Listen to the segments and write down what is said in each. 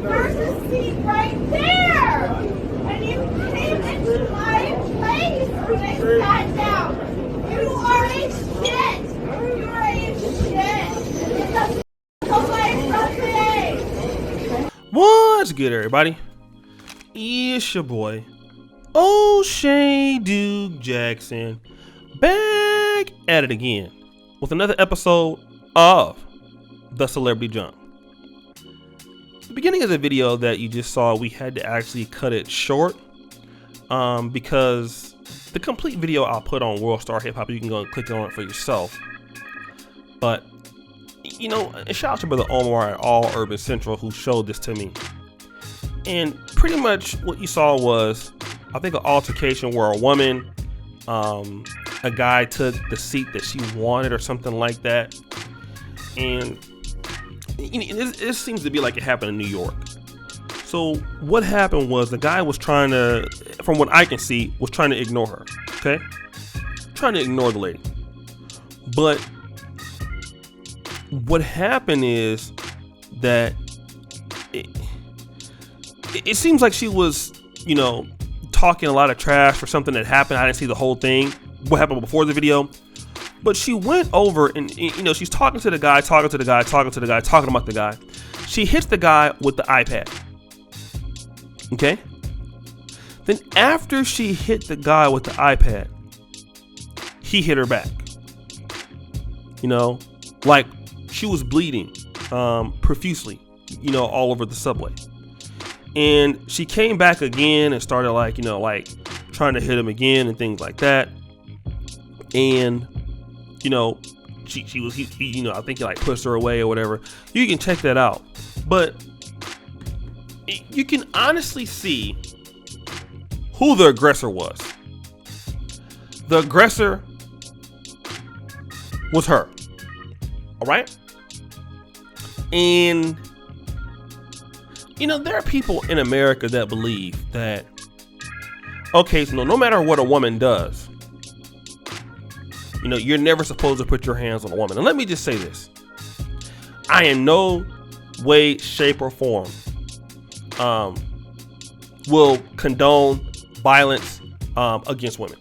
There's a seat right there. And you came into my place when I sat down. You are a shit. You are a shit. Get the away from me. What's good, everybody? It's your boy, O'Shea Duke Jackson, back at it again with another episode of The Celebrity Junk. The beginning of the video that you just saw, we had to actually cut it short because the complete video I'll put on World Star Hip Hop. You can go and click on it for yourself. But, you know, shout out to Brother Omar at All Urban Central who showed this to me. And pretty much what you saw was, I think, an altercation where a woman, a guy took the seat that she wanted or something like that. And it seems to be like it happened in New York. So what happened was the guy was trying to, from what I can see, was trying to ignore her. Okay? Trying to ignore the lady. But what happened is that it seems like she was, you know, talking a lot of trash for something that happened. I didn't see the whole thing, what happened before the video. But she went over and, you know, she's talking to the guy, talking about the guy. She hits the guy with the iPad. Okay? Then after she hit the guy with the iPad, he hit her back. You know, like she was bleeding profusely, you know, all over the subway. And she came back again and started like, you know, like trying to hit him again and things like that. And, you know, he you know, I think he like pushed her away or whatever. You can check that out. But you can honestly see who the aggressor was. The aggressor was her. All right. And, you know, there are people in America that believe that, okay, so no matter what a woman does, you know, you're never supposed to put your hands on a woman. And let me just say this. I in no way, shape, or form will condone violence against women.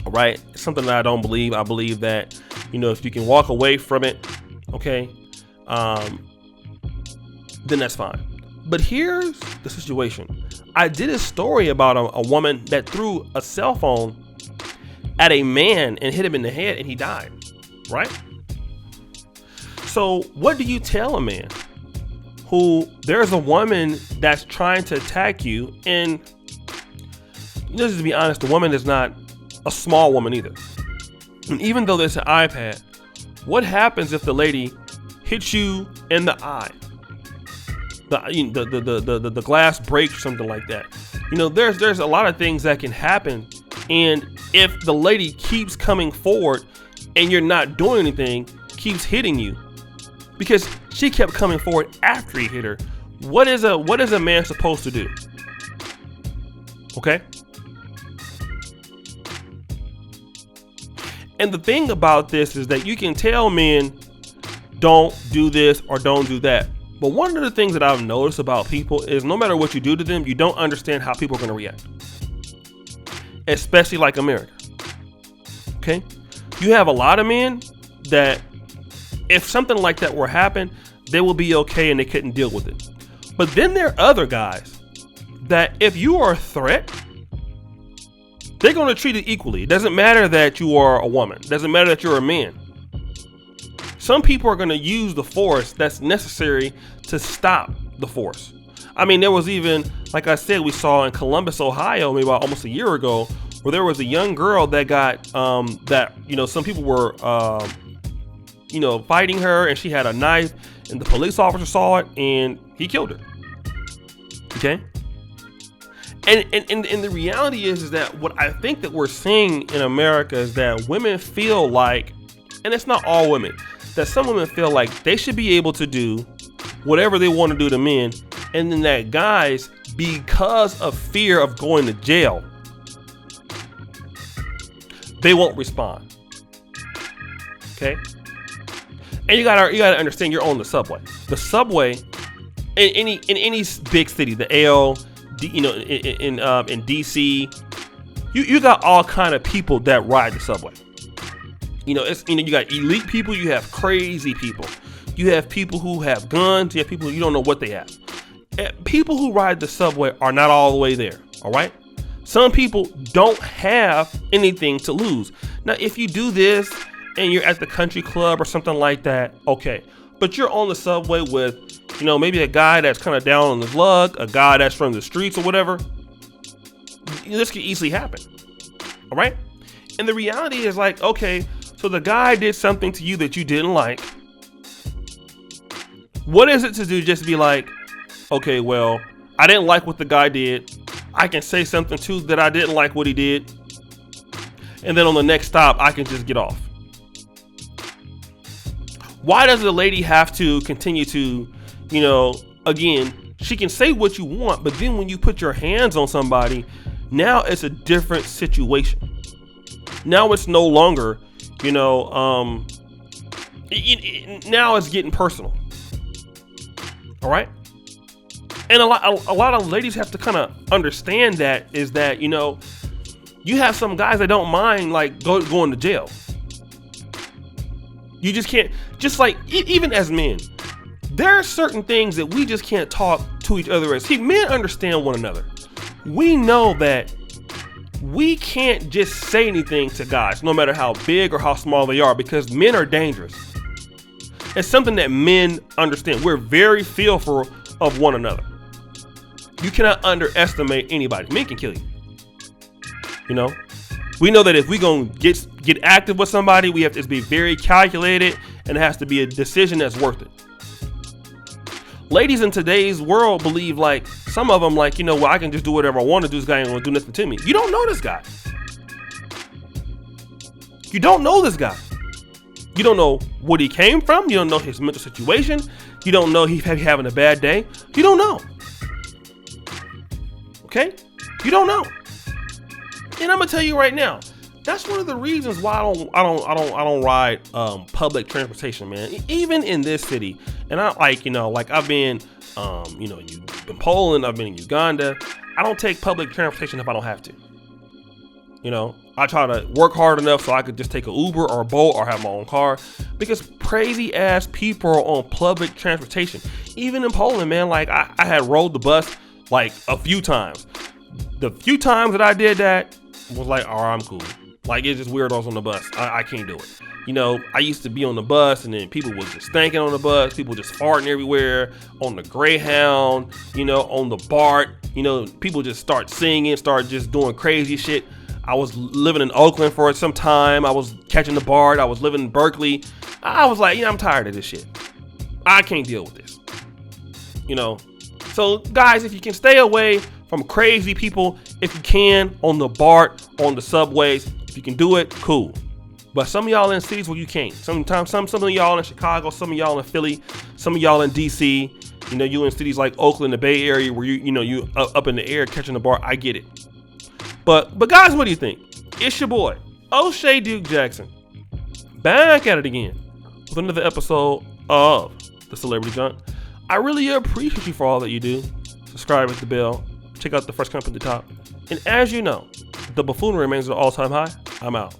All right? It's something that I don't believe. I believe that, you know, if you can walk away from it, okay, then that's fine. But here's the situation. I did a story about a woman that threw a cell phone at a man and hit him in the head and he died, right? So what do you tell a man who there's a woman that's trying to attack you? And just to be honest, the woman is not a small woman either. And even though there's an iPad, what happens if the lady hits you in the eye? The glass breaks or something like that. You know, there's a lot of things that can happen. And if the lady keeps coming forward and you're not doing anything, keeps hitting you, because she kept coming forward after he hit her, what is a man supposed to do? Okay? And the thing about this is that you can tell men, don't do this or don't do that. But one of the things that I've noticed about people is no matter what you do to them, you don't understand how people are going to react. Especially like America. Okay? You have a lot of men that if something like that were to happen, they will be okay and they couldn't deal with it. But then there are other guys that if you are a threat, they're going to treat it equally. It doesn't matter that you are a woman. It doesn't matter that you're a man. Some people are going to use the force that's necessary to stop the force. I mean, there was even, like I said, we saw in Columbus, Ohio, maybe about almost a year ago, where there was a young girl that got, that, you know, some people were, you know, fighting her and she had a knife and the police officer saw it and he killed her. Okay. And the reality is that what I think that we're seeing in America is that women feel like, and it's not all women, that some women feel like they should be able to do whatever they want to do to men, and then that guys, because of fear of going to jail, they won't respond. Okay? And you gotta understand, you're on the subway. The subway in any big city, the L, in DC, you got all kind of people that ride the subway. You got elite people, you have crazy people, you have people who have guns, you have people who you don't know what they have. People who ride the subway are not all the way there. All right. Some people don't have anything to lose. Now, if you do this and you're at the country club or something like that, okay. But you're on the subway with, maybe a guy that's kind of down on his luck, a guy that's from the streets or whatever. This could easily happen. All right. And the reality is like, okay, so the guy did something to you that you didn't like. What is it to do just be like, okay, well, I didn't like what the guy did. I can say something too that I didn't like what he did. And then on the next stop, I can just get off. Why does the lady have to continue to, again, she can say what you want, but then when you put your hands on somebody, now it's a different situation. Now it's no longer, now it's getting personal. All right. And a lot of ladies have to kind of understand that is that, you have some guys that don't mind like going to jail. You just can't, just like even as men, there are certain things that we just can't talk to each other as. See, men understand one another. We know that we can't just say anything to guys, no matter how big or how small they are, because men are dangerous. It's something that men understand. We're very fearful of one another. You cannot underestimate anybody. Men can kill you. We know that if we gonna get active with somebody, we have to be very calculated, and it has to be a decision that's worth it. Ladies in today's world believe like some of them like, well, I can just do whatever I want to do. This guy ain't gonna do nothing to me. You don't know this guy. You don't know this guy. You don't know what he came from. You don't know his mental situation. You don't know he's having a bad day. You don't know. Okay? You don't know. And I'm gonna tell you right now, that's one of the reasons why I don't ride public transportation, man. Even in this city, and I've been in Poland, I've been in Uganda. I don't take public transportation if I don't have to. I try to work hard enough so I could just take an Uber or a Bolt or have my own car, because crazy ass people are on public transportation. Even in Poland, man, like I had rode the bus like a few times. The few times that I did that was like, all right, I'm cool. Like, it's just weirdos on the bus. I can't do it. I used to be on the bus and then people was just stinking on the bus. People just farting everywhere on the Greyhound, on the BART. People just start singing, start just doing crazy shit. I was living in Oakland for some time. I was catching the BART. I was living in Berkeley. I was like, I'm tired of this shit. I can't deal with this. So guys, if you can stay away from crazy people, if you can, on the BART, on the subways, if you can do it, cool. But some of y'all in cities where you can't. Sometimes some of y'all in Chicago, some of y'all in Philly, some of y'all in DC. You in cities like Oakland, the Bay Area, where you up in the air catching the BART. I get it. But guys, what do you think? It's your boy, O'Shea Duke Jackson, back at it again with another episode of The Celebrity Junk. I really appreciate you for all that you do. Subscribe, hit the bell, check out the first comment at the top. And as you know, the buffoonery remains at an all-time high. I'm out.